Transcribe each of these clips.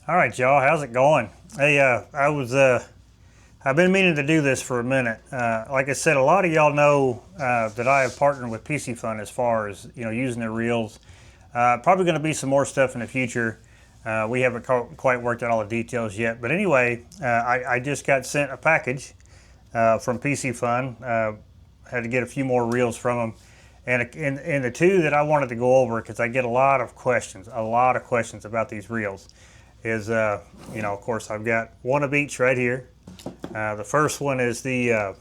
All right, y'all, how's it going? Hey, I've been meaning to do this for a minute. Like I said, a lot of y'all know that I have partnered with Piscifun as far as using their reels. Probably going to be some more stuff in the future. We haven't quite worked out all the details yet, but anyway, I just got sent a package from Piscifun. Had to get a few more reels from them, and the two that I wanted to go over because I get a lot of questions about these reels. Is of course I've got one of each right here. The first one is the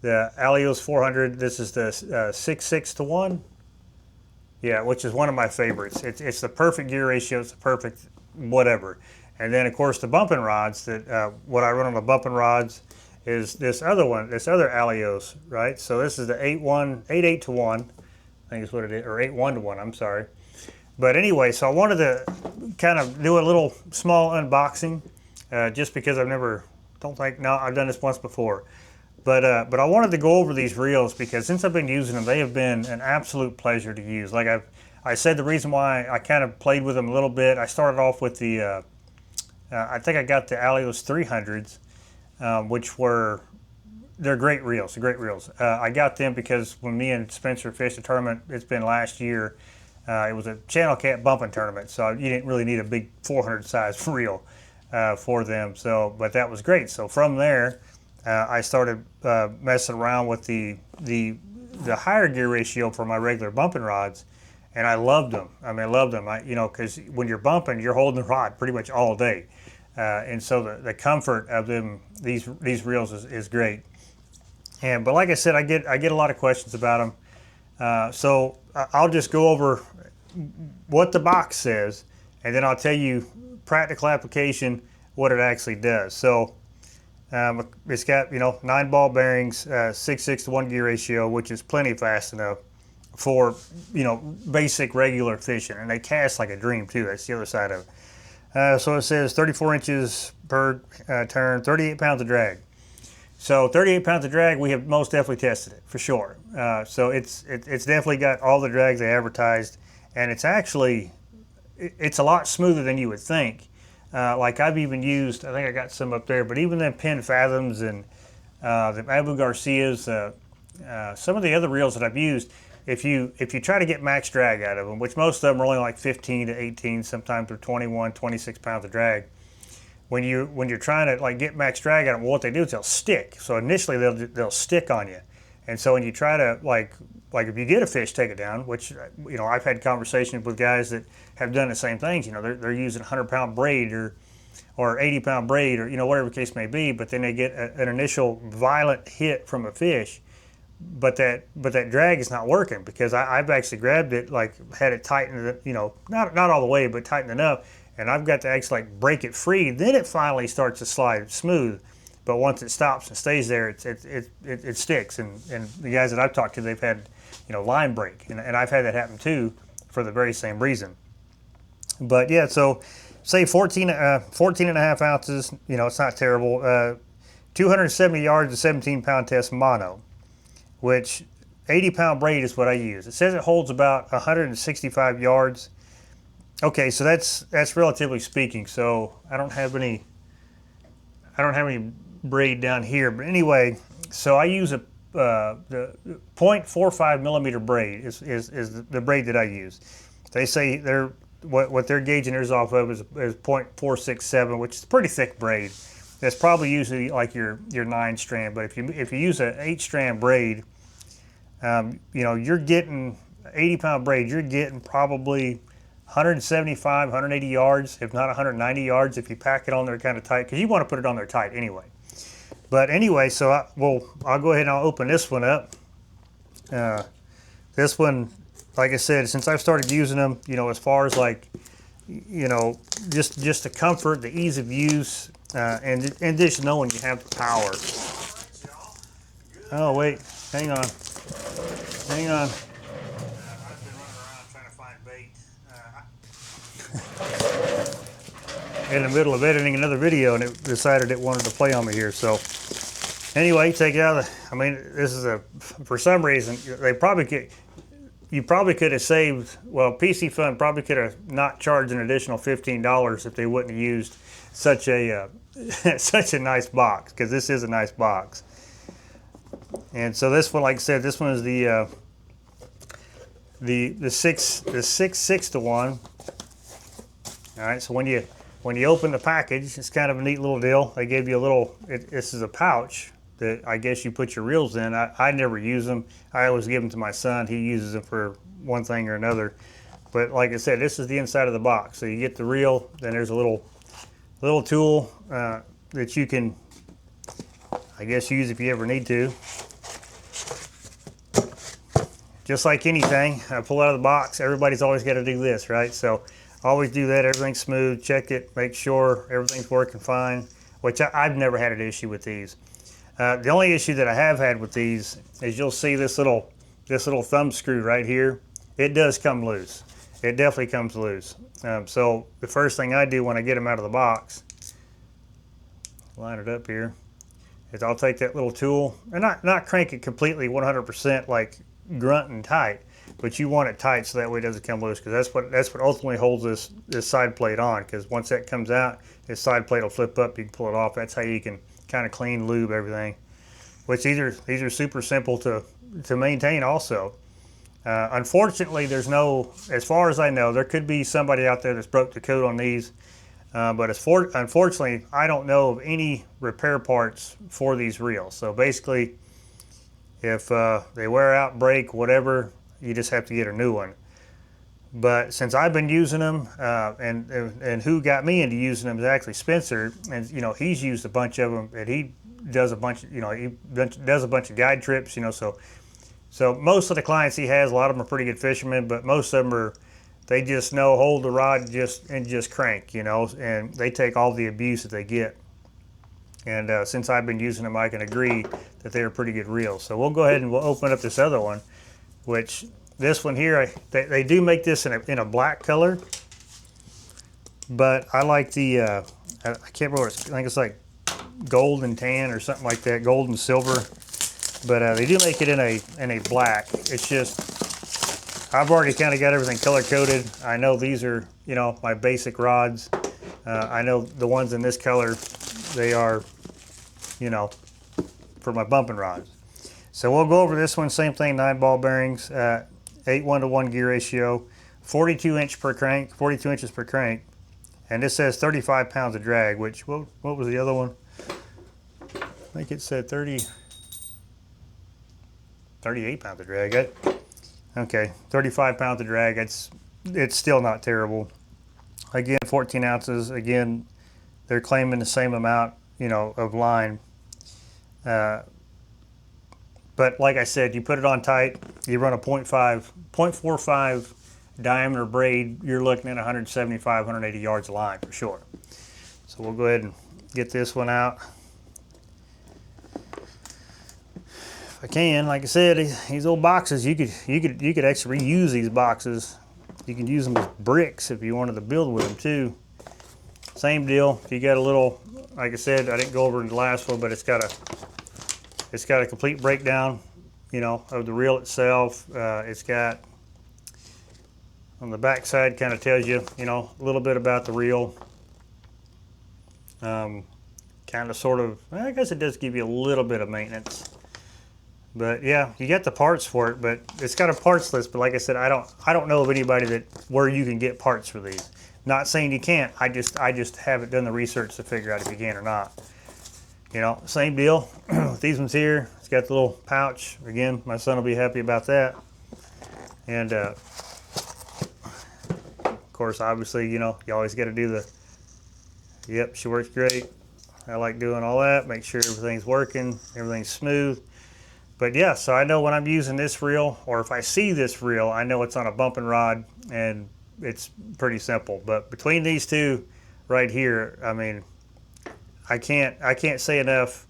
Alios 400. This is the 6:6 to 1. Yeah, which is one of my favorites. It's the perfect gear ratio. It's the perfect whatever. And then of course the bumping rods that what I run on the bumping rods is this other one, this other Alios, right? So this is the 8:8 to 1. I think is what it is, or 8:1 to 1. I'm sorry. But anyway, so I wanted to kind of do a little small unboxing, just because I've done this once before. But I wanted to go over these reels because since I've been using them, they have been an absolute pleasure to use. Like I said, the reason why I kind of played with them a little bit, I started off with the, I think I got the Alios 300s, they're great reels, I got them because when me and Spencer fished a tournament, it's been last year, it was a channel cat bumping tournament, so you didn't really need a big 400 size reel for them. So, but that was great. So from there, I started messing around with the higher gear ratio for my regular bumping rods, and I loved them. I mean, I loved them. Because when you're bumping, you're holding the rod pretty much all day, and so the comfort of them, these reels is great. But like I said, I get a lot of questions about them. So I'll just go over what the box says, and then I'll tell you practical application what it actually does. So it's got 9 ball bearings, 6:6 to 1 gear ratio, which is plenty fast enough for basic regular fishing, and they cast like a dream too. That's the other side of it. So it says 34 inches per turn, 38 pounds of drag. So 38 pounds of drag, we have most definitely tested it for sure. So it's definitely got all the drags they advertised, and it's a lot smoother than you would think. Like I've even used, I think I got some up there, but even them Penn Fathoms and the Abu Garcias, some of the other reels that I've used, if you try to get max drag out of them, which most of them are only like 15 to 18, sometimes they're 21, 26 pounds of drag. When you're trying to like get max drag out of them, what they do is they'll stick. So initially they'll stick on you, and so when you try to like if you get a fish, take it down, which I've had conversations with guys that have done the same things. They're using 100-pound braid or 80-pound braid or whatever the case may be, but then they get an initial violent hit from a fish, but that drag is not working because I've actually grabbed it, like had it tightened, not all the way, but tightened enough. And I've got to actually like break it free. Then it finally starts to slide smooth. But once it stops and stays there, it sticks. And the guys that I've talked to, they've had line break, and I've had that happen too for the very same reason. But yeah, so say 14 and a half ounces. It's not terrible. 270 yards, a 17-pound test mono, which 80-pound braid is what I use. It says it holds about 165 yards. Okay, so that's relatively speaking. So I don't have any braid down here, but anyway, so I use the 0.45 millimeter braid is the braid that I use. They say what they're gauging theirs off of is 0.467, which is a pretty thick braid. That's probably usually like your 9-strand, but if you use an 8-strand braid, you're getting 80-pound braid. You're getting probably 175, 180 yards, if not 190 yards, if you pack it on there kind of tight, because you want to put it on there tight anyway. But anyway, so I'll go ahead and I'll open this one up. This one, like I said, since I've started using them, as far as like, just the comfort, the ease of use, and just knowing you have the power. Oh wait, hang on. In the middle of editing another video, and it decided it wanted to play on me here. So anyway, take it out of the, this is for some reason, they probably get, you probably could have saved, well, Piscifun probably could have not charged an additional $15 if they wouldn't have used such a such a nice box, because this is a nice box. And so this one, like I said, this one is the 6 to 1. All right, so when you open the package, it's kind of a neat little deal. They gave you a little, this is a pouch that I guess you put your reels in. I never use them. I always give them to my son. He uses them for one thing or another. But like I said, this is the inside of the box. So you get the reel, then there's a little tool that you can, I guess, use if you ever need to. Just like anything, I pull out of the box, everybody's always got to do this, right? So always do that, everything's smooth, check it, make sure everything's working fine, which I've never had an issue with these. The only issue that I have had with these is you'll see this little thumb screw right here. It does come loose. It definitely comes loose. So the first thing I do when I get them out of the box, line it up here, is I'll take that little tool and not crank it completely 100% like grunt and tight, but you want it tight so that way it doesn't come loose, because that's what ultimately holds this side plate on, because once that comes out, this side plate will flip up, you can pull it off. That's how you can kind of clean lube everything, which these are super simple to maintain also. Unfortunately, there's no, as far as I know, there could be somebody out there that's broke the code on these, but unfortunately, I don't know of any repair parts for these reels. So basically, if they wear out, break, whatever, you just have to get a new one. But since I've been using them, and who got me into using them is actually Spencer, and he's used a bunch of them, and he does a bunch of guide trips, so most of the clients he has, a lot of them are pretty good fishermen, but most of them they just know hold the rod and just crank, and they take all the abuse that they get. And since I've been using them, I can agree that they're pretty good reels. So we'll go ahead and we'll open up this other one, which this one here, they do make this in a black color, but I like the, I can't remember, I think it's like gold and tan or something like that, gold and silver, but they do make it in a black. It's just, I've already kind of got everything color coded. I know these are, my basic rods. I know the ones in this color, they are, for my bumping rods. So we'll go over this one, same thing, 9 ball bearings, 8 1-to-1 gear ratio, 42 inches per crank, and this says 35 pounds of drag, which, what was the other one? I think it said 38 pounds of drag. Okay, 35 pounds of drag, it's still not terrible. Again, 14 ounces, again, they're claiming the same amount, of line. But like I said, you put it on tight, you run a 0.45 diameter braid, you're looking at 175, 180 yards of line for sure. So we'll go ahead and get this one out. If I can, like I said, these old boxes, you could actually reuse these boxes. You can use them as bricks if you wanted to build with them too. Same deal. If you got a little, like I said, I didn't go over in the last one, but it's got a complete breakdown, of the reel itself. It's got on the back side, kind of tells you, a little bit about the reel. Kind of, sort of, I guess it does give you a little bit of maintenance. But yeah, you get the parts for it, but it's got a parts list. But like I said, I don't know of anybody where you can get parts for these. Not saying you can't. I just haven't done the research to figure out if you can or not. Same deal with these ones here. It's got the little pouch. Again, my son will be happy about that. And of course, obviously, you always got to do the. Yep, she works great. I like doing all that. Make sure everything's working, everything's smooth. But yeah, so I know when I'm using this reel, or if I see this reel, I know it's on a bumping rod, and it's pretty simple. But between these two right here, I mean, I can't say enough,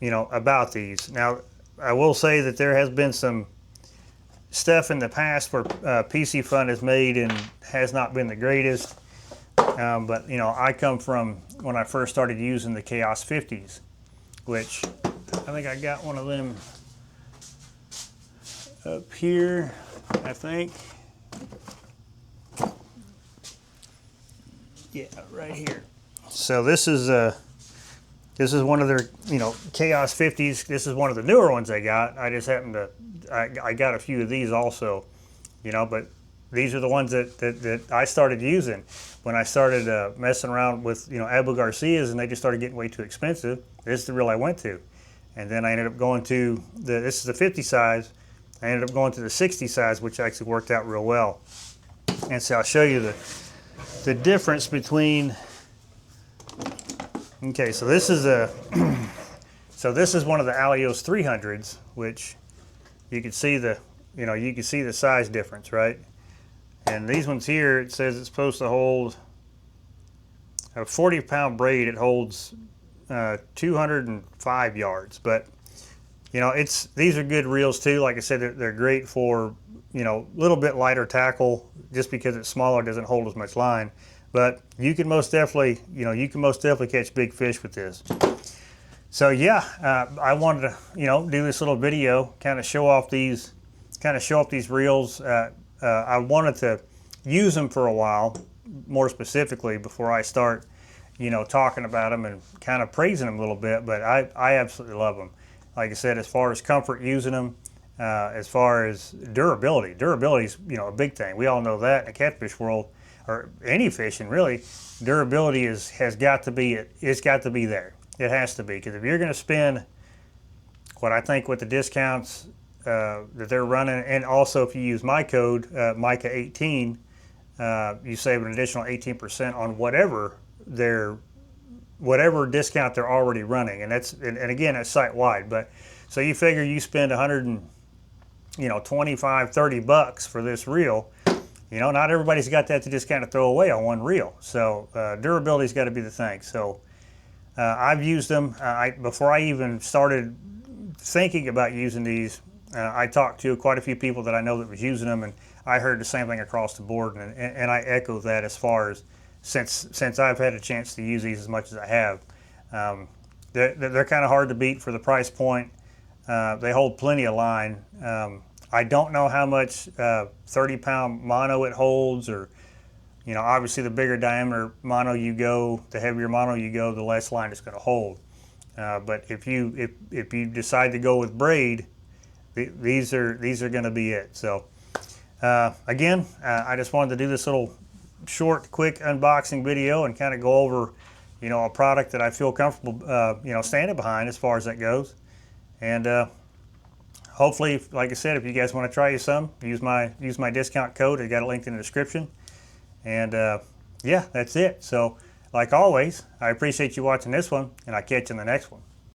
about these. Now, I will say that there has been some stuff in the past where Piscifun has made and has not been the greatest. But I come from when I first started using the Chaos 50s, which I think I got one of them up here. I think. Yeah, right here. So this is one of their, you know, Chaos 50s. This is one of the newer ones they got. I just happened to, I got a few of these also, you know, but these are the ones that I started using when I started messing around with, you know, Abu Garcias, and they just started getting way too expensive. This is the reel I went to. And then I ended up going to, this is the 50 size. I ended up going to the 60 size, which actually worked out real well. And so I'll show you the difference between, okay, so this is a, so this is one of the Alios 300s, which you can see the, you know, you can see the size difference, right? And these ones here, it says it's supposed to hold a 40-pound braid. It holds 205 yards, but you know, these are good reels too. Like I said, they're great for, you know, a little bit lighter tackle. Just because it's smaller doesn't hold as much line, but you can most definitely, you know, you can most definitely catch big fish with this. So yeah, I wanted to, you know, do this little video, kind of show off these reels. I wanted to use them for a while, more specifically, before I start, you know, talking about them and kind of praising them a little bit. But I absolutely love them. Like I said, as far as comfort using them, as far as durability is, you know, a big thing. We all know that in the catfish world, or any fishing really, durability has got to be, it's got to be there. It has to be, because if you're going to spend what I think with the discounts that they're running, and also if you use my code Micah18, you save an additional 18% on whatever discount they're already running, and that's and again, that's site wide. But so you figure you spend 25-30 bucks for this reel. You know, not everybody's got that to just kind of throw away on one reel. So durability's got to be the thing. So I've used them. Before I even started thinking about using these, I talked to quite a few people that I know that was using them, and I heard the same thing across the board, and I echo that as far as since I've had a chance to use these as much as I have. They're kind of hard to beat for the price point. They hold plenty of line. I don't know how much 30-pound mono it holds, or, you know, obviously the bigger diameter mono you go, the heavier mono you go, the less line it's going to hold. But if you decide to go with braid, these are going to be it. So again, I just wanted to do this little short, quick unboxing video and kind of go over, you know, a product that I feel comfortable, you know, standing behind as far as that goes. And hopefully, like I said, if you guys want to try you some, use my discount code. I got it linked in the description. And yeah, that's it. So like always, I appreciate you watching this one, and I'll catch you in the next one.